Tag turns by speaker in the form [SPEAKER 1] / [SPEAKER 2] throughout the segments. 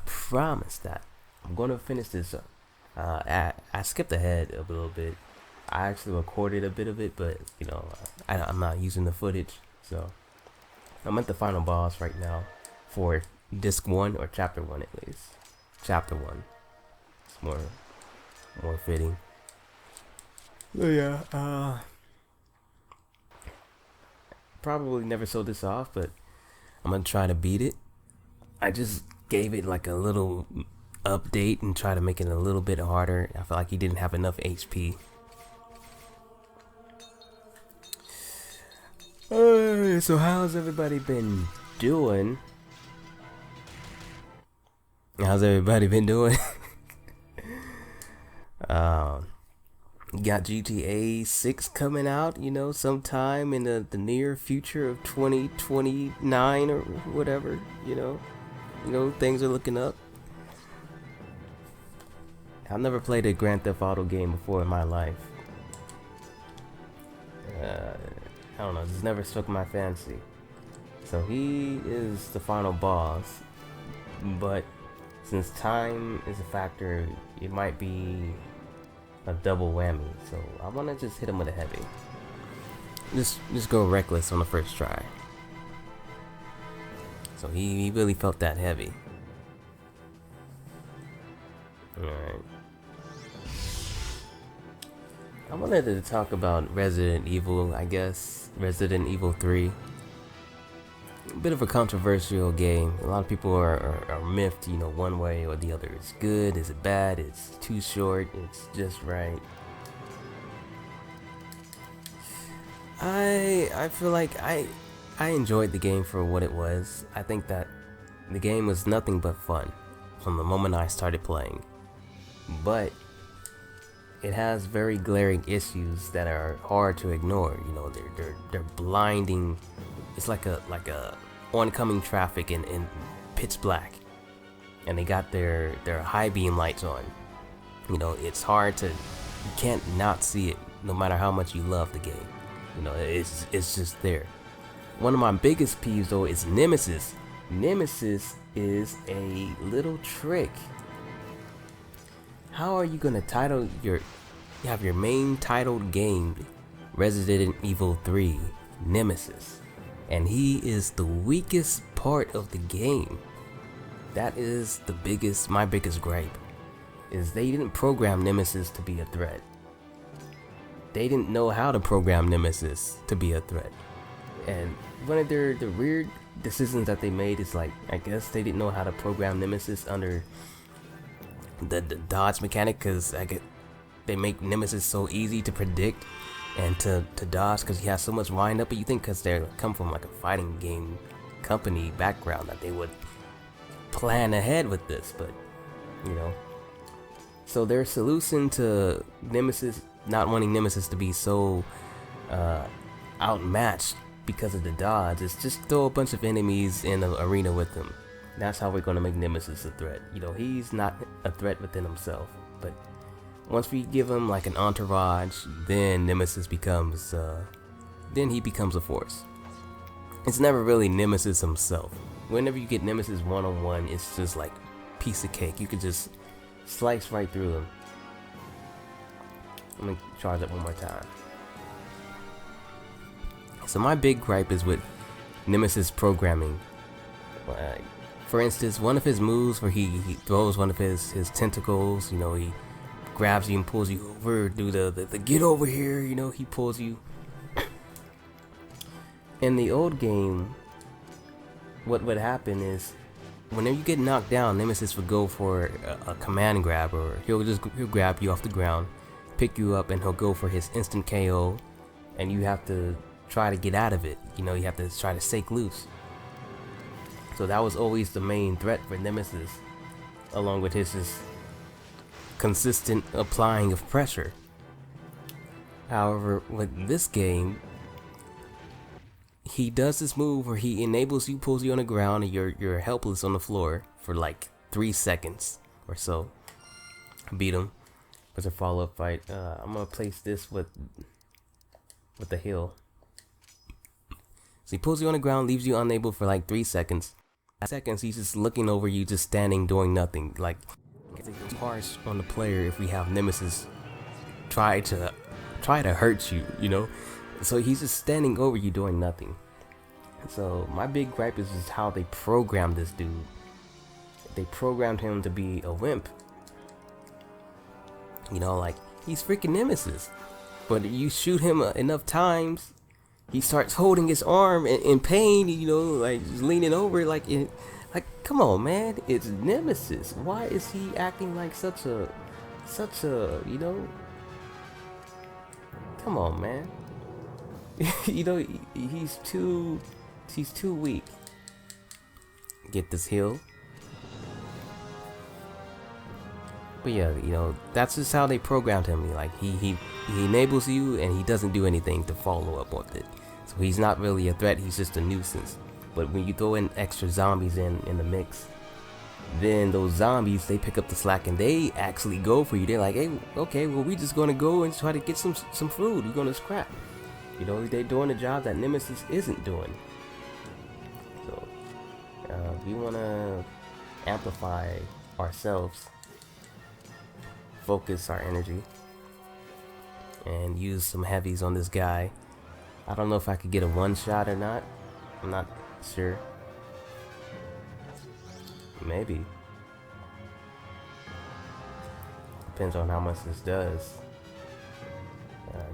[SPEAKER 1] promise that I'm gonna finish this up. I skipped ahead a little bit. I actually recorded a bit of it, but I'm not using the footage. So I'm at the final boss right now for disc 1 or chapter 1 at least. Chapter 1. It's more fitting. Oh yeah. Probably never sold this off, but I'm gonna try to beat it. I just gave it like a little update and try to make it a little bit harder. I feel like he didn't have enough HP. So how's everybody been doing? How's everybody been doing? Got GTA 6 coming out, sometime in the near future of 2029 or whatever, things are looking up. I've never played a Grand Theft Auto game before in my life. I don't know, just never struck my fancy. So he is the final boss, but since time is a factor, it might be a double whammy. So I want to just hit him with a heavy. Just go reckless on the first try. So he really felt that heavy. Alright. I wanted to talk about Resident Evil, I guess. Resident Evil 3. A bit of a controversial game. A lot of people are miffed, one way or the other. It's good, is it bad, it's too short, it's just right. I feel like I enjoyed the game for what it was. I think that the game was nothing but fun from the moment I started playing. But it has very glaring issues that are hard to ignore. They're blinding. It's like a oncoming traffic in pitch black, and they got their high beam lights on. It's hard to, you can't not see it no matter how much you love the game. It's just there. One of my biggest peeves though is Nemesis. Nemesis is a little trick. How are you gonna title you have your main titled game Resident Evil 3 Nemesis, and he is the weakest part of the game? That is my biggest gripe, is they didn't program Nemesis to be a threat. They didn't know how to program Nemesis to be a threat. And one of the weird decisions that they made is like, I guess they didn't know how to program Nemesis under the dodge mechanic, because they make Nemesis so easy to predict and to dodge because he has so much wind up. But you think because they come from like a fighting game company background that they would plan ahead with this, but so their solution to Nemesis, not wanting Nemesis to be so outmatched because of the dodge, is just throw a bunch of enemies in the arena with him. That's how we're gonna make Nemesis a threat. He's not a threat within himself, but once we give him like an entourage, then Nemesis becomes then he becomes a force. It's never really Nemesis himself. Whenever you get Nemesis one-on-one, it's just like piece of cake. You could just slice right through him. Let me charge up one more time. So my big gripe is with Nemesis programming. For instance, one of his moves where he throws one of his tentacles, he grabs you and pulls you over, do the get over here, he pulls you. In the old game, what would happen is, whenever you get knocked down, Nemesis would go for a command grab, or he'll grab you off the ground, pick you up, and he'll go for his instant KO, and you have to try to get out of it. You have to try to shake loose. So that was always the main threat for Nemesis, along with his just consistent applying of pressure. However, with this game, he does this move where he enables you, pulls you on the ground, and you're helpless on the floor for like 3 seconds or so. Beat him. It's a follow-up fight. I'm gonna place this with the hill. So he pulls you on the ground, leaves you unable for like 3 seconds. seconds he's just looking over you, just standing doing nothing. Like, it's harsh on the player if we have Nemesis try to hurt you, you know. So he's just standing over you doing nothing. So my big gripe is just how they programmed this dude. They programmed him to be a wimp. You know, like, he's freaking Nemesis. But you shoot him enough times, he starts holding his arm in pain, you know, like just leaning over, like, come on, man, it's Nemesis. Why is he acting like such a, you know, come on, man. You know, he's too weak. Get this heal. But yeah, you know, that's just how they programmed him. Like, he enables you and he doesn't do anything to follow up with it. So he's not really a threat, he's just a nuisance. But when you throw in extra zombies in the mix, then those zombies, they pick up the slack and they actually go for you. They're like, hey, okay, well, we just gonna go and try to get some food. We're gonna scrap. You know, they're doing a job that Nemesis isn't doing. So we wanna amplify ourselves, focus our energy, and use some heavies on this guy. I don't know if I could get a one shot or not. I'm not sure. Maybe. Depends on how much this does.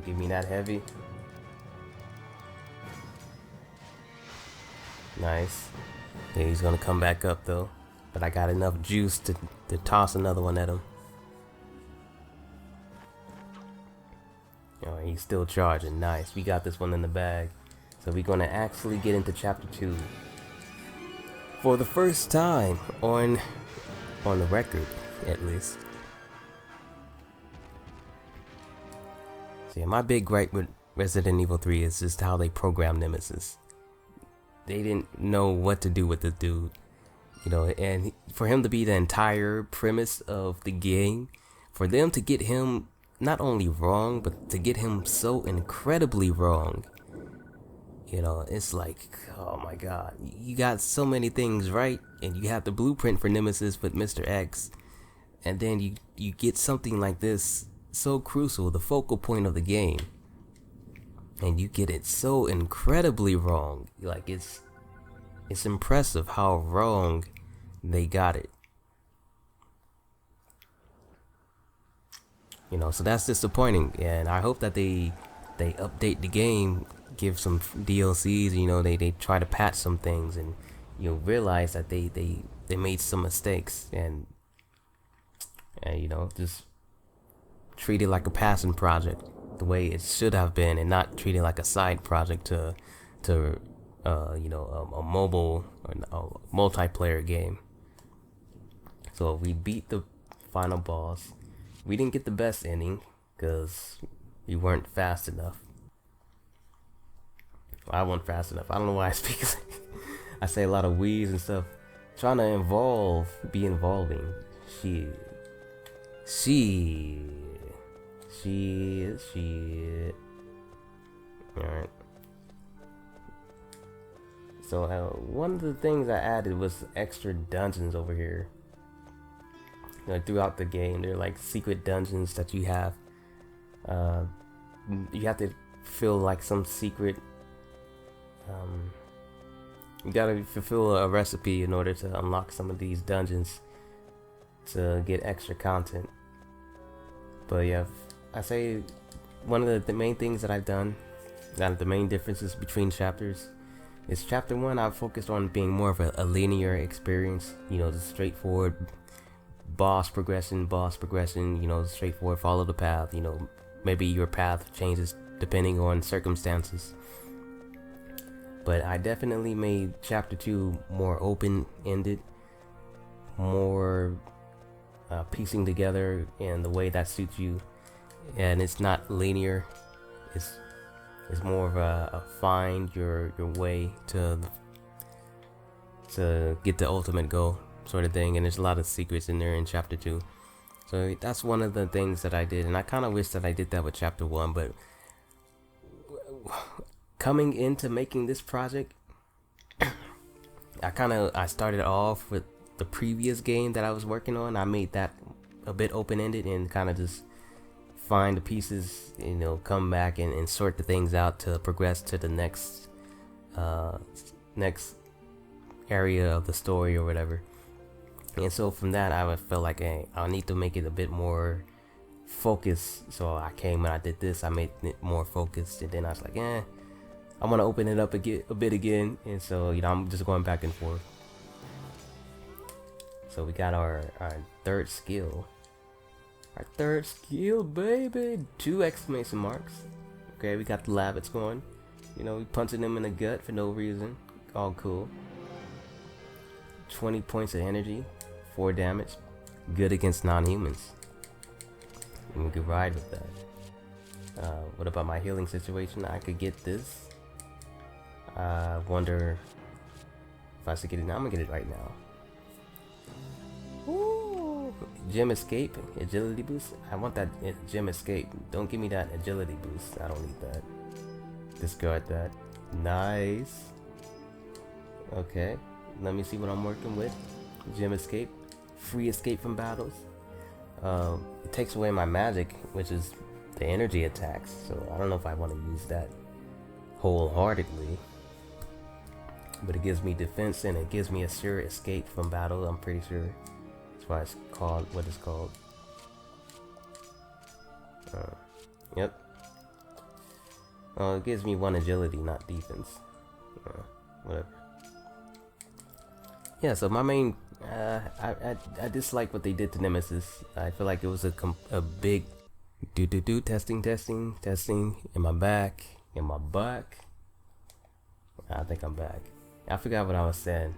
[SPEAKER 1] Give me that heavy. Nice. Yeah, he's gonna come back up though. But I got enough juice to toss another one at him. Oh, he's still charging. Nice. We got this one in the bag. So we're gonna actually get into chapter 2 for the first time on the record, at least. So yeah, my big gripe with Resident Evil 3 is just how they programmed Nemesis. They didn't know what to do with the dude, you know, and for him to be the entire premise of the game, for them to get him not only wrong, but to get him so incredibly wrong. You know, it's like, oh my god, you got so many things right, and you have the blueprint for Nemesis with Mr. X, and then you get something like this, so crucial, the focal point of the game, and you get it so incredibly wrong. Like, it's impressive how wrong they got it. You know, so that's disappointing, and I hope that they update the game, give some DLCs, you know, they try to patch some things, and you know, realize that they made some mistakes, and you know, just treat it like a passion project the way it should have been, and not treat it like a side project to you know, a mobile or a multiplayer game. So we beat the final boss. We didn't get the best ending because we weren't fast enough. I wasn't fast enough. I don't know why I speak. I say a lot of we's and stuff. Trying to be involving. Shit. Alright. So one of the things I added was extra dungeons over here. You know, throughout the game, they're like secret dungeons that you have. You have to feel like some secret. You gotta fulfill a recipe in order to unlock some of these dungeons to get extra content. But yeah, I say one of the main things that I've done, the main differences between chapters, is chapter 1 I focused on being more of a linear experience. You know, the straightforward boss progression, you know, straightforward, follow the path. You know, maybe your path changes depending on circumstances. But I definitely made chapter 2 more open-ended, more piecing together in the way that suits you, and it's not linear. It's more of a find your way to get the ultimate goal sort of thing, and there's a lot of secrets in there in chapter 2. So that's one of the things that I did, and I kind of wish that I did that with chapter 1, but coming into making this project, I started off with the previous game that I was working on. I made that a bit open-ended and kind of just find the pieces, you know, come back and sort the things out to progress to the next next area of the story or whatever. And so from that, I felt like, hey, I need to make it a bit more focused. So I came and I did this. I made it more focused, and then I was like, I want to open it up a bit again. And so, you know, I'm just going back and forth. So we got our third skill. Our third skill, baby. 2 exclamation marks. Okay, we got the labbits going. You know, we punching them in the gut for no reason. All cool. 20 points of energy. 4 damage. Good against non-humans. And we could ride with that. What about my healing situation? I could get this. I wonder if I should get it now. I'm gonna get it right now. Ooh. Gem escape, agility boost. I want that gem escape. Don't give me that agility boost. I don't need that. Discard that. Nice. Okay, let me see what I'm working with. Gem escape, free escape from battles. It takes away my magic, which is the energy attacks. So I don't know if I want to use that wholeheartedly. But it gives me defense and it gives me a sure escape from battle. I'm pretty sure that's why it's called what it's called. Yep. It gives me 1 agility, not defense. Whatever. Yeah. So my main, I dislike what they did to Nemesis. I feel like it was a big testing in my back, in my butt. I think I'm back. I forgot what I was saying.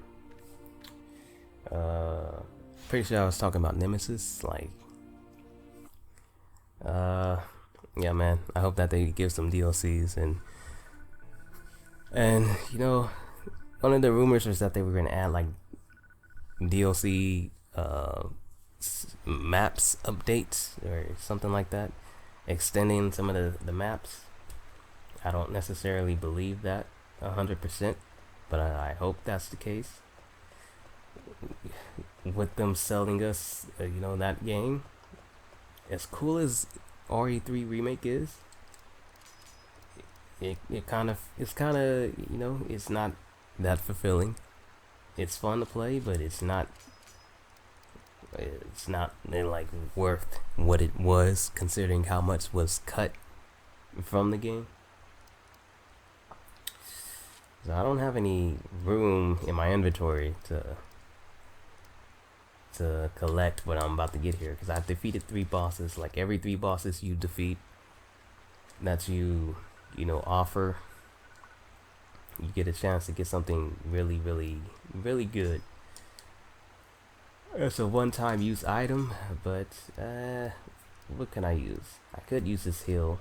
[SPEAKER 1] Pretty sure I was talking about Nemesis. Like, yeah, man. I hope that they give some DLCs and you know, one of the rumors was that they were gonna add like DLC maps updates or something like that, extending some of the maps. I don't necessarily believe that 100%, but I hope that's the case. With them selling us, you know, that game, as cool as RE3 Remake is, it's kind of, you know, it's not that fulfilling. It's fun to play, but it's not like worth what it was, considering how much was cut from the game. So I don't have any room in my inventory to collect what I'm about to get here, because I've defeated 3 bosses. Like every 3 bosses you defeat, that you know, offer, you get a chance to get something really good. It's a one-time use item, but what can I use? I could use this heal.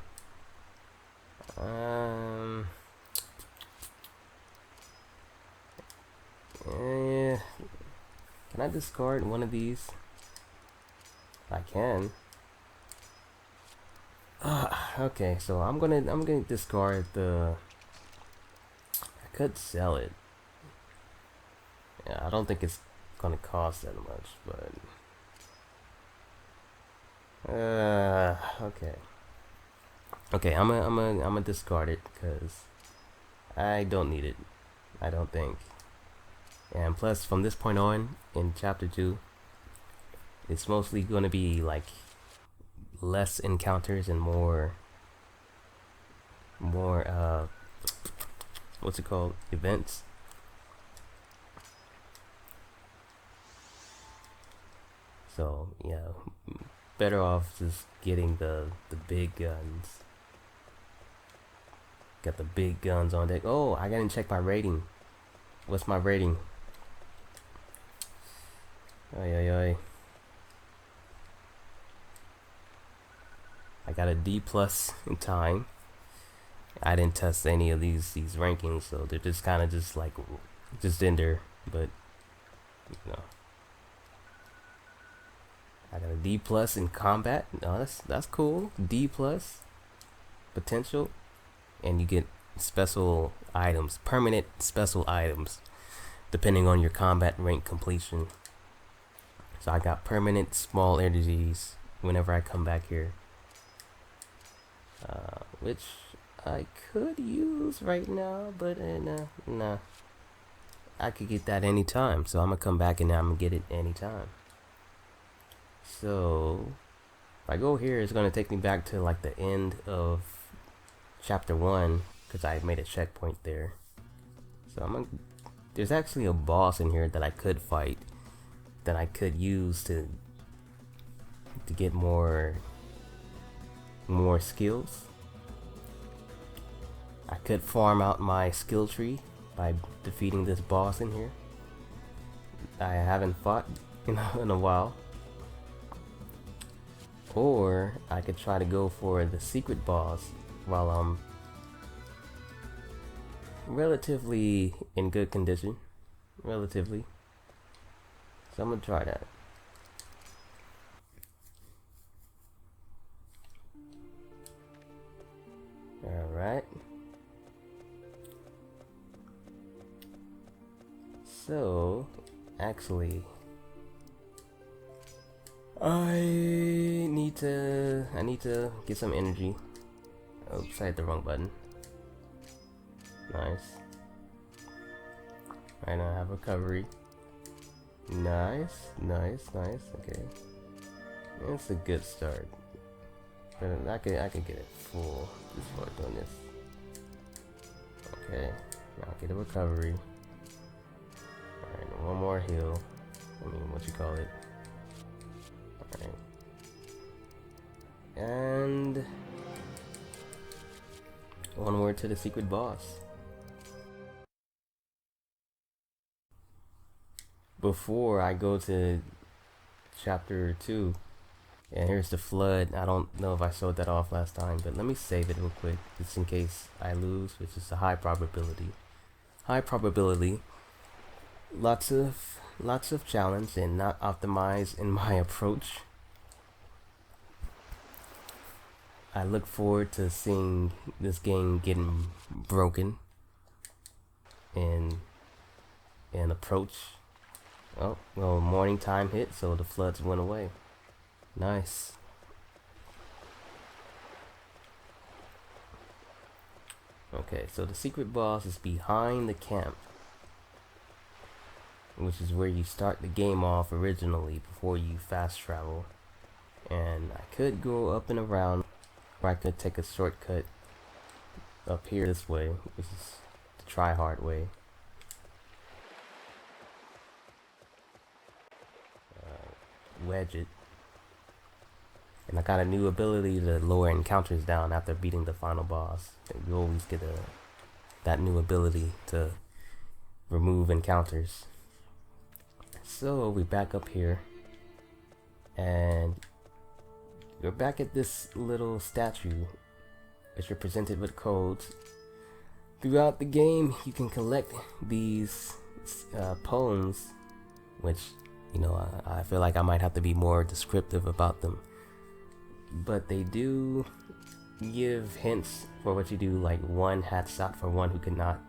[SPEAKER 1] Can I discard one of these? I can. Okay, so I'm gonna discard the. I could sell it. Yeah, I don't think it's gonna cost that much, but okay, I'm gonna discard it because I don't need it. I don't think. And plus, from this point on in chapter 2, it's mostly going to be like less encounters and more what's it called, events. So yeah, better off just getting the big guns. Got the big guns on deck. Oh, I gotta check my rating. What's my rating? Ay. I got a D+ in time. I didn't test any of these rankings, so they're just kind of just like just in there, but you know. I got a D+ in combat. No, that's cool. D+ potential, and you get special items, permanent special items. depending on your combat rank completion. So I got permanent small energies whenever I come back here, which I could use right now, but nah, I could get that anytime. So I'm gonna come back and I'm gonna get it anytime. So if I go here, it's gonna take me back to like the end of chapter 1 because I made a checkpoint there. So there's actually a boss in here that I could fight, that I could use to get more skills. I could farm out my skill tree by defeating this boss in here. I haven't fought in a while. Or I could try to go for the secret boss while I'm relatively in good condition. Relatively. So I'm gonna try that. Alright. So, actually, I need to get some energy. Oops, I hit the wrong button. Nice. Right now I have recovery. Nice. Okay, it's a good start. But I can get it full before doing this. Okay, now get a recovery. Alright, one more heal. I mean, what you call it? Alright. And onward to the secret boss. Before I go to chapter 2, and here's the flood. I don't know if I showed that off last time, but let me save it real quick just in case I lose, which is a high probability. Lots of challenge and not optimized in my approach. I look forward to seeing this game getting broken in approach. Oh, well, morning time hit, so the floods went away. Nice. Okay, so the secret boss is behind the camp, which is where you start the game off originally before you fast travel. And I could go up and around, or I could take a shortcut up here this way, which is the try hard way. Wedge it. And I got a new ability to lower encounters down after beating the final boss. And you always get that new ability to remove encounters. So we back up here, and you're back at this little statue, which you're presented with codes. Throughout the game, you can collect these poems, which, you know, I feel like I might have to be more descriptive about them. But they do give hints for what you do, like one hat shot for one who could not.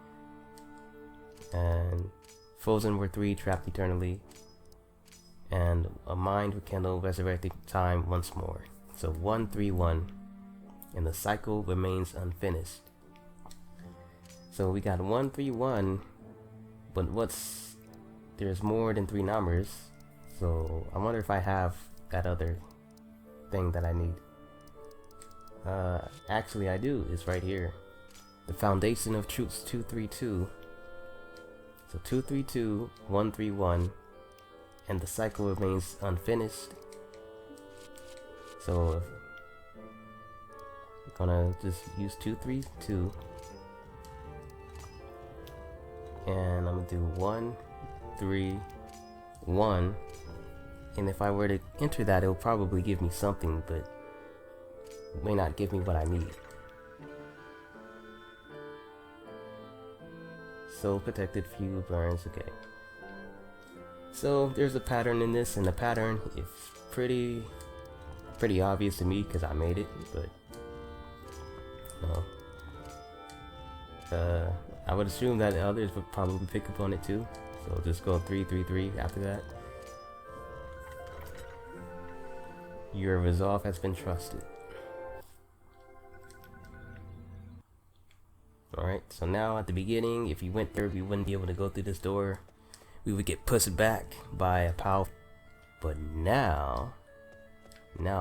[SPEAKER 1] And frozen were 3 trapped eternally. And a mind rekindled, resurrecting time once more. So 131. And the cycle remains unfinished. So we got 131. But there's more than 3 numbers. So I wonder if I have that other thing that I need. Actually I do. It's right here. The foundation of truths 232. So 232, 131, and the cycle remains unfinished. So I'm gonna just use 232, and I'm gonna do 1, 3, 1. And if I were to enter that, it'll probably give me something, but it may not give me what I need. Soul protected, few burns, okay. So there's a pattern in this, and the pattern is pretty obvious to me because I made it, but I would assume that others would probably pick up on it too. So just go 3-3-3 after that. Your resolve has been trusted. Alright, so now at the beginning, if you went there, we wouldn't be able to go through this door. We would get pushed back by a power. But now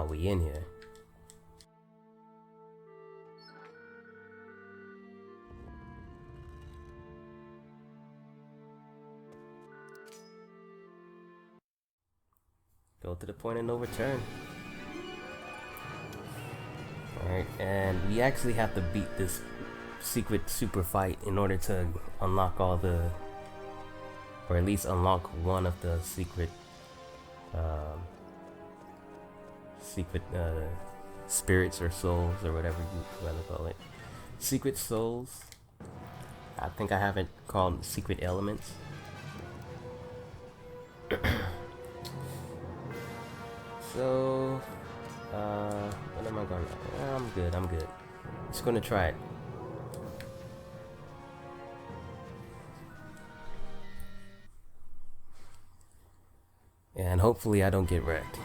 [SPEAKER 1] we in here. Go to the point of no return. Alright, and we actually have to beat this secret super fight in order to unlock all the, or at least unlock one of the secret spirits or souls or whatever you want to call it. Secret souls. I think I have it called secret elements. So, what am I going to... I'm good. Just going to try it. And hopefully I don't get wrecked.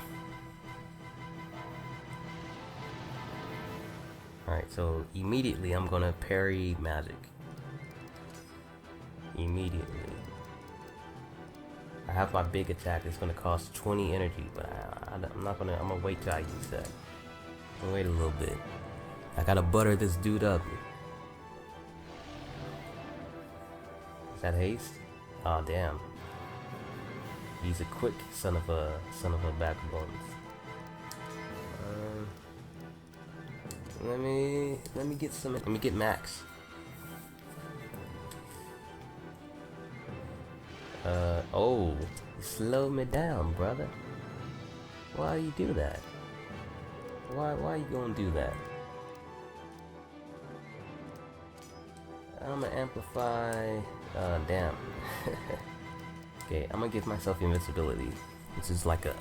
[SPEAKER 1] Alright, so immediately I'm going to parry magic. Immediately. I have my big attack. It's gonna cost 20 energy, but I'm not gonna. I'm gonna wait till I use that. I'm gonna wait a little bit. I gotta butter this dude up. Is that haste? Oh damn. He's a quick son of a backbone. Let me get some. Let me get max. Oh, slow me down, brother. Why you do that? Why you gonna do that? I'm gonna amplify. Damn. Okay, I'm gonna give myself invincibility, which is like a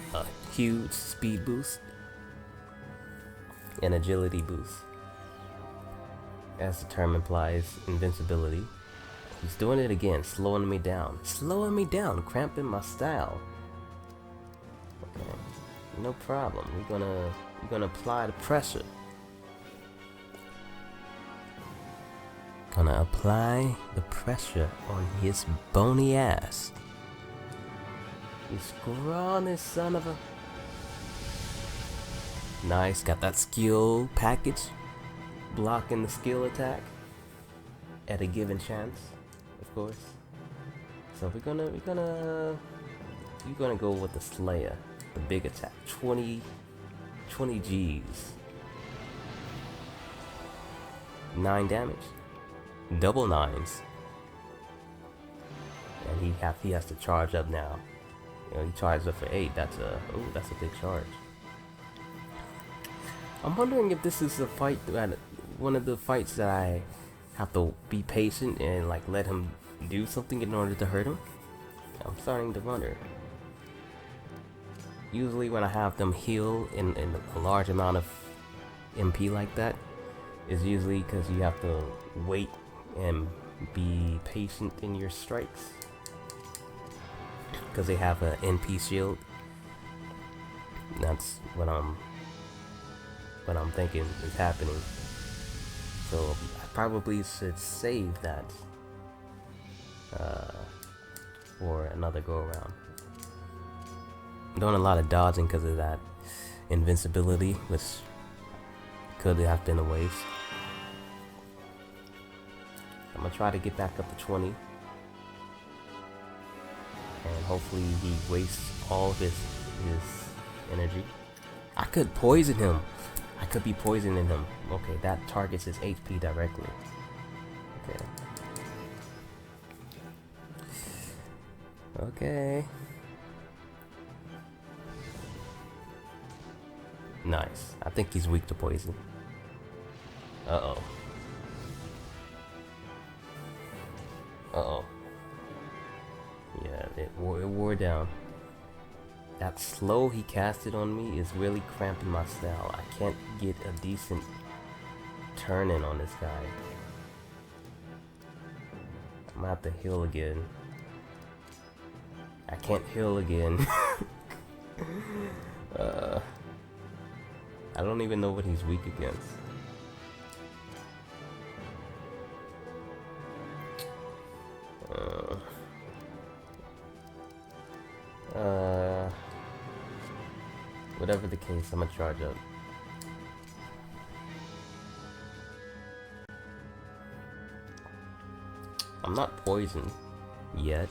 [SPEAKER 1] huge speed boost and agility boost. As the term implies, invincibility. He's doing it again, slowing me down, cramping my style. Okay, no problem. We're gonna apply the pressure. Gonna apply the pressure on his bony ass. You scrawny son of a. Nice, got that skill package, blocking the skill attack at a given chance. Of course. So you're gonna go with the Slayer, the big attack, 20 G's, 9 damage, double 9s, and he has to charge up now. You know, he charged up for 8. That's a big charge. I'm wondering if this is a fight, one of the fights that I have to be patient and like let him do something in order to hurt him. I'm starting to wonder. Usually when I have them heal in a large amount of MP like that, is usually because you have to wait and be patient in your strikes, because they have an NP shield. That's what I'm thinking is happening. So I probably should save that for another go around. I'm doing a lot of dodging because of that invincibility, which could have been a waste. I'm gonna try to get back up to 20, and hopefully he wastes all of his energy. I could poison him. I could be poisoning him. Okay, that targets his HP directly. Okay. Okay. Nice. I think he's weak to poison. Uh-oh. Uh-oh. Yeah, it wore down. That slow he casted on me is really cramping my style. I can't get a decent turn in on this guy. I'm gonna have to heal again. I can't heal again. I don't even know what he's weak against. Whatever the case, I'm gonna charge up. I'm not poisoned yet.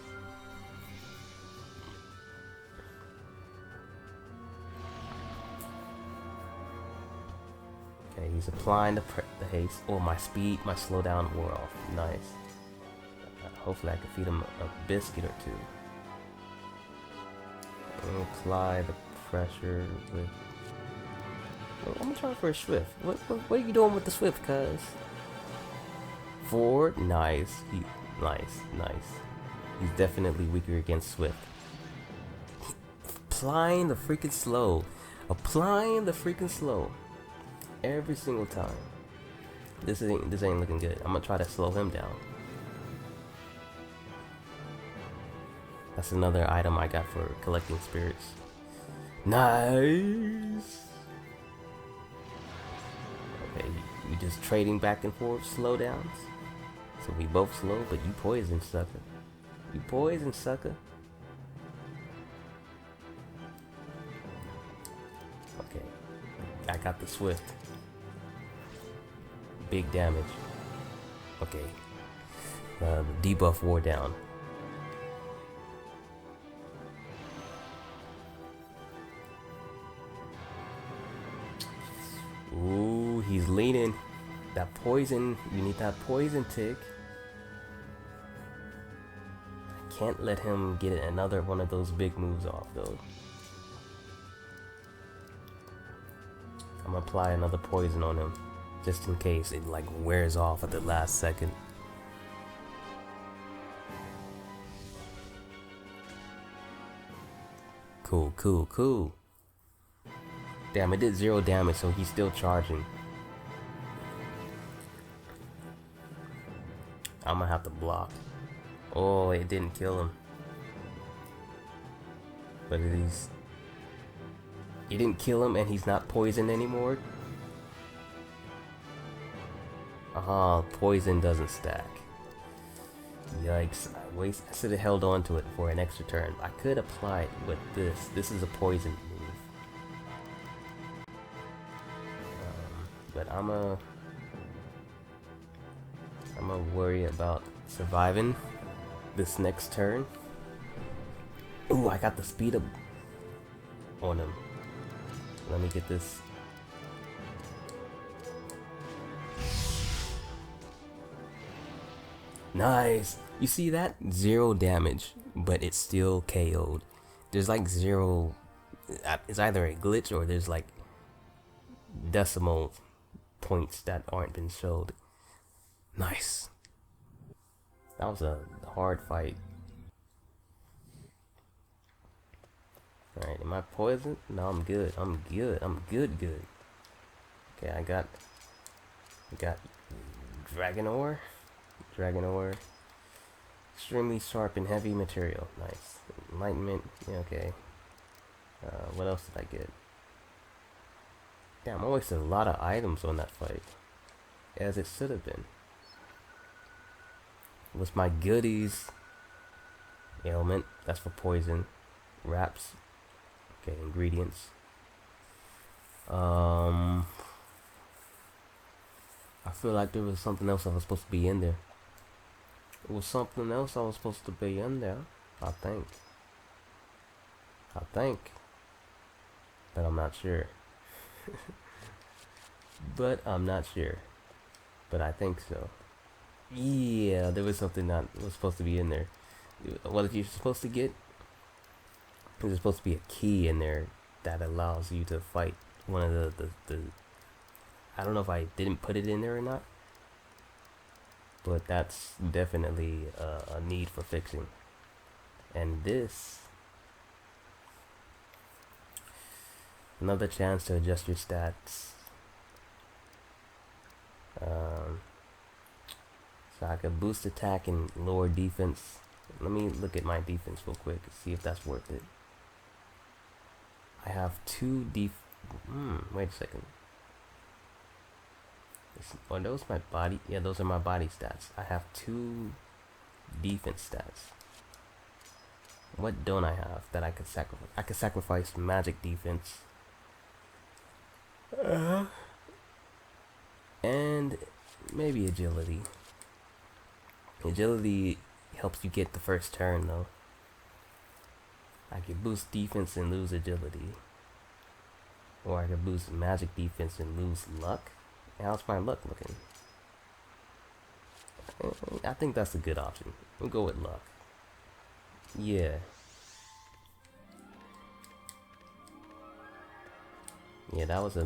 [SPEAKER 1] Okay, he's applying the haste. Oh, my speed, my slowdown wore off. Nice. Hopefully I can feed him a biscuit or two. And apply the pressure with... Oh, I'm gonna try for a swift. What are you doing with the swift, cuz? Forward, nice. Nice. He's definitely weaker against swift. Applying the freaking slow. Every single time. This ain't looking good. I'm gonna try to slow him down. That's another item I got for collecting spirits. Nice. Okay, you just trading back and forth slowdowns. So we both slow, but you poison, sucker. Okay, I got the swift. Big damage. Okay, the debuff wore down. Ooh, he's leaning. That poison, you need that poison tick. I can't let him get another one of those big moves off though. I'm gonna apply another poison on him, just in case it like wears off at the last second. Cool. Damn, it did 0 damage, so he's still charging. I'm gonna have to block. Oh, it didn't kill him. But it didn't kill him and he's not poisoned anymore? Poison doesn't stack. Yikes, I should have held on to it for an extra turn. I could apply it with this. This is a poison move. But I'm gonna worry about surviving this next turn. Ooh, I got the speed up on him. Let me get this. Nice! You see that? 0 damage, but it's still KO'd. There's like 0... It's either a glitch or there's like decimal points that aren't been showed. Nice. That was a hard fight. Alright, am I poisoned? No, I'm good. I'm good. Okay, I got Dragon Ore. Extremely sharp and heavy material. Nice. Enlightenment. Yeah, okay. What else did I get? Damn, I wasted a lot of items on that fight. As it should have been. What's my goodies? Ailment. That's for poison. Wraps. Okay, ingredients. I feel like there was something else that was supposed to be in there. It was something else I was supposed to be in there. I think. But I'm not sure. But I think so. Yeah, there was something that was supposed to be in there. What you're supposed to get? There's supposed to be a key in there that allows you to fight one of the I don't know if I didn't put it in there or not. But that's definitely a need for fixing. And this, another chance to adjust your stats. So I could boost attack and lower defense Let me look at my defense real quick, see if that's worth it. I have 2 wait a second. Are those my body? Yeah, those are my body stats. I have 2 defense stats. What don't I have that I could sacrifice? I could sacrifice magic defense. And maybe agility. Agility helps you get the first turn though. I could boost defense and lose agility. Or I could boost magic defense and lose luck. How's my luck looking? I think that's a good option. We'll go with luck. Yeah. Yeah, that was a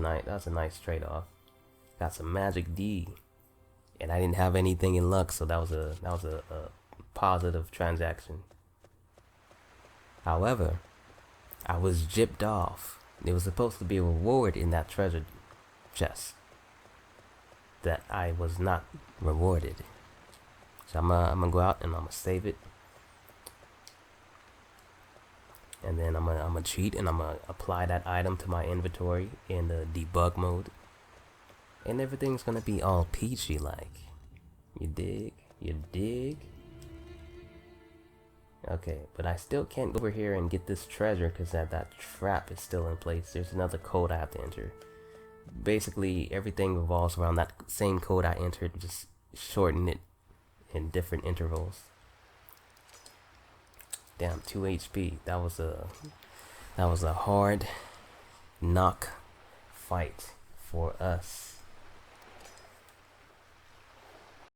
[SPEAKER 1] nice trade-off. Got some magic D, and I didn't have anything in luck, so that was a positive transaction. However, I was gypped off. There was supposed to be a reward in that treasure chest that I was not rewarded. So I'm gonna go out and I'm gonna save it, and then I'm gonna cheat and I'm gonna apply that item to my inventory in the debug mode, and everything's gonna be all peachy like. You dig? You dig? Okay, but I still can't go over here and get this treasure because that trap is still in place. There's another code I have to enter. Basically, everything revolves around that same code I entered, just shorten it in different intervals. Damn, 2 HP. That was a hard knock fight for us.